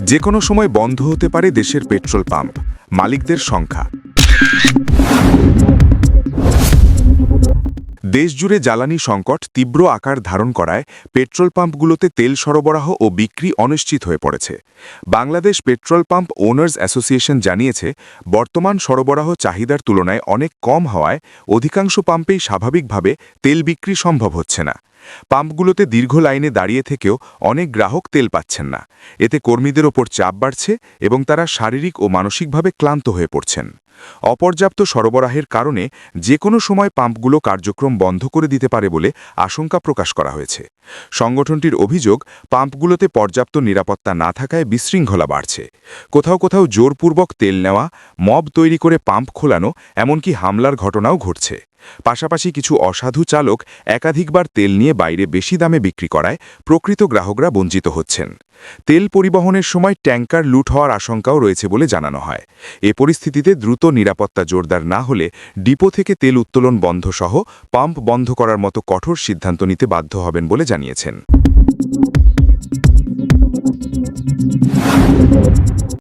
যে কোনো সময় বন্ধ হতে পারে দেশের পেট্রোল পাম্প, মালিকদের সংখ্যা। দেশজুড়ে জ্বালানি সংকট তীব্র আকার ধারণ করায় পেট্রোল পাম্পগুলোতে তেল সরবরাহ ও বিক্রি অনিশ্চিত হয়ে পড়েছে। Bangladesh petrol pump owners association জানিয়েছে, বর্তমান সরবরাহ চাহিদার তুলনায় অনেক কম হওয়ায় অধিকাংশ পাম্পেই স্বাভাবিকভাবে তেল বিক্রি সম্ভব হচ্ছে না। পাম্পগুলোতে দীর্ঘ লাইনে দাঁড়িয়ে থেকেও অনেক গ্রাহক তেল পাচ্ছেন না। এতে কর্মীদের ওপর চাপ বাড়ছে এবং তারা শারীরিক ও মানসিকভাবে ক্লান্ত হয়ে পড়ছেন। অপর্যাপ্ত সরবরাহের কারণে যে কোনো সময় পাম্পগুলো কার্যক্রম বন্ধ করে দিতে পারে বলে আশঙ্কা প্রকাশ করা হয়েছে। সংগঠনটির অভিযোগ, পাম্পগুলোতে পর্যাপ্ত নিরাপত্তা না থাকায় বিশৃঙ্খলা বাড়ছে। কোথাও কোথাও জোরপূর্বক তেল নেওয়া, মব তৈরি করে পাম্প খোলানো, এমনকি হামলার ঘটনাও ঘটছে। পাশাপাশি কিছু অসাধু চালক একাধিকবার তেল নিয়ে বাইরে বেশি দামে বিক্রি করায় প্রকৃত গ্রাহকরা বঞ্চিত হচ্ছেন। তেল পরিবহনের সময় ট্যাঙ্কার লুট হওয়ার আশঙ্কাও রয়েছে বলে জানানো হয়। এ পরিস্থিতিতে দ্রুত নিরাপত্তা জোরদার না হলে ডিপো থেকে তেল উত্তোলন বন্ধ সহ পাম্প বন্ধ করার মতো কঠোর সিদ্ধান্ত নিতে বাধ্য হবেন বলে জানিয়েছেন।